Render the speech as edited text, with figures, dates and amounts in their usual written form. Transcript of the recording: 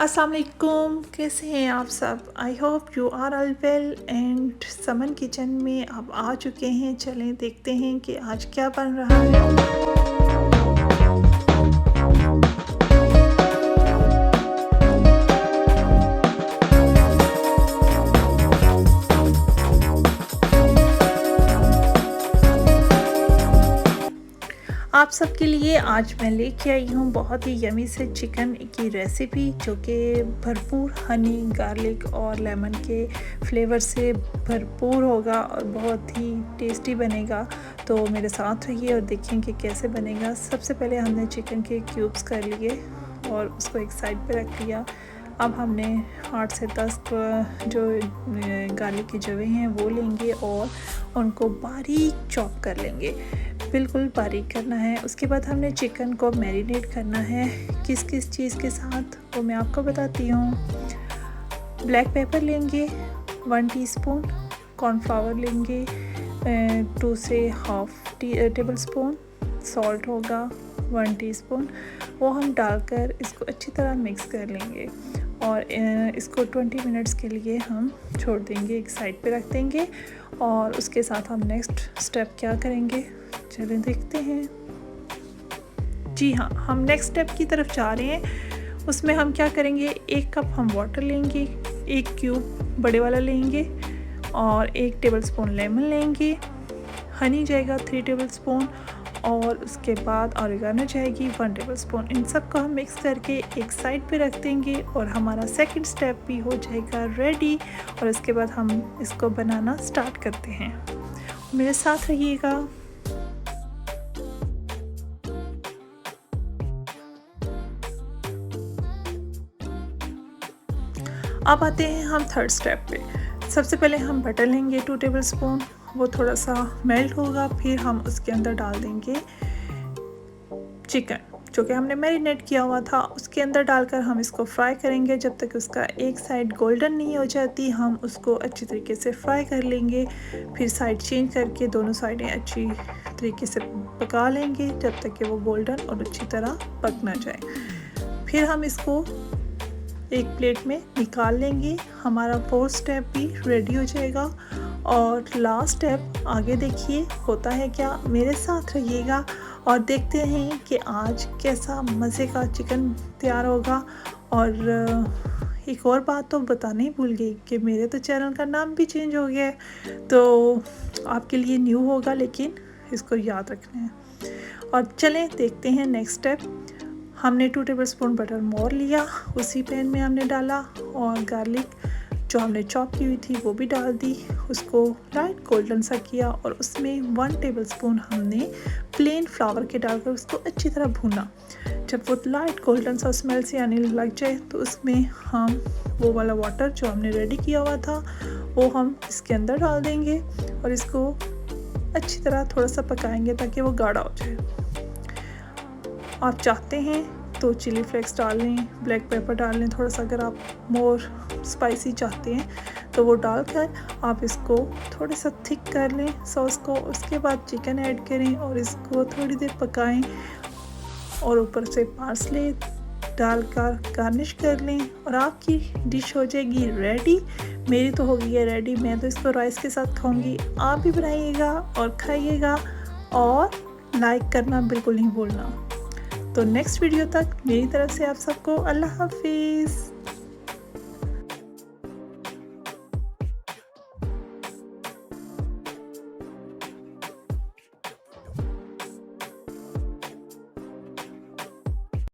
अस्सलाम वालेकुम, कैसे हैं आप सब। I hope you are all well and समन किचन में आप आ चुके हैं। चलें देखते हैं कि आज क्या बन रहा है। आप सबके लिए आज मैं लेके आई हूँ बहुत ही यमी से चिकन की रेसिपी, जो कि भरपूर हनी, गार्लिक और लेमन के फ्लेवर से भरपूर होगा और बहुत ही टेस्टी बनेगा। तो मेरे साथ रहिए और देखेंगे कैसे बनेगा। सबसे पहले हमने चिकन के क्यूब्स कर लिए और उसको एक साइड पे रख लिया। अब हमने 8 से 10 जो गार्लिक की जवें हैं वो लेंगे और उनको बारीक चॉप कर लेंगे, बिल्कुल बारीक करना है। उसके बाद हमने चिकन को मैरिनेट करना है। किस किस चीज़ के साथ वो मैं आपको बताती हूँ। ब्लैक पेपर लेंगे 1 टीस्पून, कॉर्नफ्लावर लेंगे 2 से हाफ टेबल स्पून, सॉल्ट होगा 1 टीस्पून। वो हम डालकर इसको अच्छी तरह मिक्स कर लेंगे और इसको 20 मिनट्स के लिए हम छोड़ देंगे, एक साइड पे रख देंगे। और उसके साथ हम नेक्स्ट स्टेप क्या करेंगे, चलें देखते हैं। जी हाँ, हम नेक्स्ट स्टेप की तरफ जा रहे हैं। उसमें हम क्या करेंगे, 1 कप हम वाटर लेंगे, 1 क्यूब बड़े वाला लेंगे और 1 टेबल स्पून लेमन लेंगे। हनी जाएगा 3 टेबल स्पून और उसके बाद ऑरिगेनो जाएगी 1 टेबल स्पून। इन सब को हम मिक्स करके एक साइड पे रख देंगे और हमारा सेकंड स्टेप भी हो जाएगा रेडी। और उसके बाद हम इसको बनाना स्टार्ट करते हैं। मेरे साथ रहिएगा। अब आते हैं हम थर्ड स्टेप पे। सबसे पहले हम बटर लेंगे 2 टेबल स्पून, वो थोड़ा सा मेल्ट होगा, फिर हम उसके अंदर डाल देंगे चिकन जो कि हमने मैरिनेट किया हुआ था। उसके अंदर डालकर हम इसको फ्राई करेंगे जब तक उसका एक साइड गोल्डन नहीं हो जाती। हम उसको अच्छी तरीके से फ्राई कर लेंगे, फिर साइड चेंज करके दोनों साइडें अच्छी तरीके से पका लेंगे जब तक कि वो गोल्डन और अच्छी तरह पक ना जाए। फिर हम इसको एक प्लेट में निकाल लेंगे। हमारा 4th स्टेप भी रेडी हो जाएगा। और लास्ट स्टेप आगे देखिए होता है क्या, मेरे साथ रहिएगा और देखते हैं कि आज कैसा मज़े का चिकन तैयार होगा। और एक और बात तो बताने ही भूल गई कि मेरे तो चैनल का नाम भी चेंज हो गया है, तो आपके लिए न्यू होगा, लेकिन इसको याद रखना है। और चलें देखते हैं नेक्स्ट स्टेप। हमने 2 टेबल स्पून बटर मोर लिया, उसी पैन में हमने डाला और गार्लिक जो हमने चॉप की हुई थी वो भी डाल दी। उसको लाइट गोल्डन सा किया और उसमें 1 टेबल स्पून हमने प्लेन फ्लावर के डालकर उसको अच्छी तरह भूना। जब वो लाइट गोल्डन सा स्मेल से आने लग जाए तो उसमें हम वो वाला वाटर जो हमने रेडी किया हुआ था वो हम इसके अंदर डाल देंगे और इसको अच्छी तरह थोड़ा सा पकाएंगे ताकि वो गाढ़ा हो जाए। आप चाहते हैं तो चिली फ्लेक्स डाल लें, ब्लैक पेपर डाल लें थोड़ा सा, अगर आप मोर स्पाइसी चाहते हैं तो वो डालकर आप इसको थोड़ा सा थिक कर लें सॉस को। उसके बाद चिकन ऐड करें और इसको थोड़ी देर पकाएं और ऊपर से पार्सले डालकर गार्निश कर लें और आपकी डिश हो जाएगी रेडी। मेरी तो हो गई है रेडी, मैं तो इसको राइस के साथ खाऊंगी। आप भी बनाइएगा और खाइएगा और लाइक करना बिल्कुल नहीं भूलना। तो नेक्स्ट वीडियो तक मेरी तरफ से आप सबको अल्लाह हाफिज़।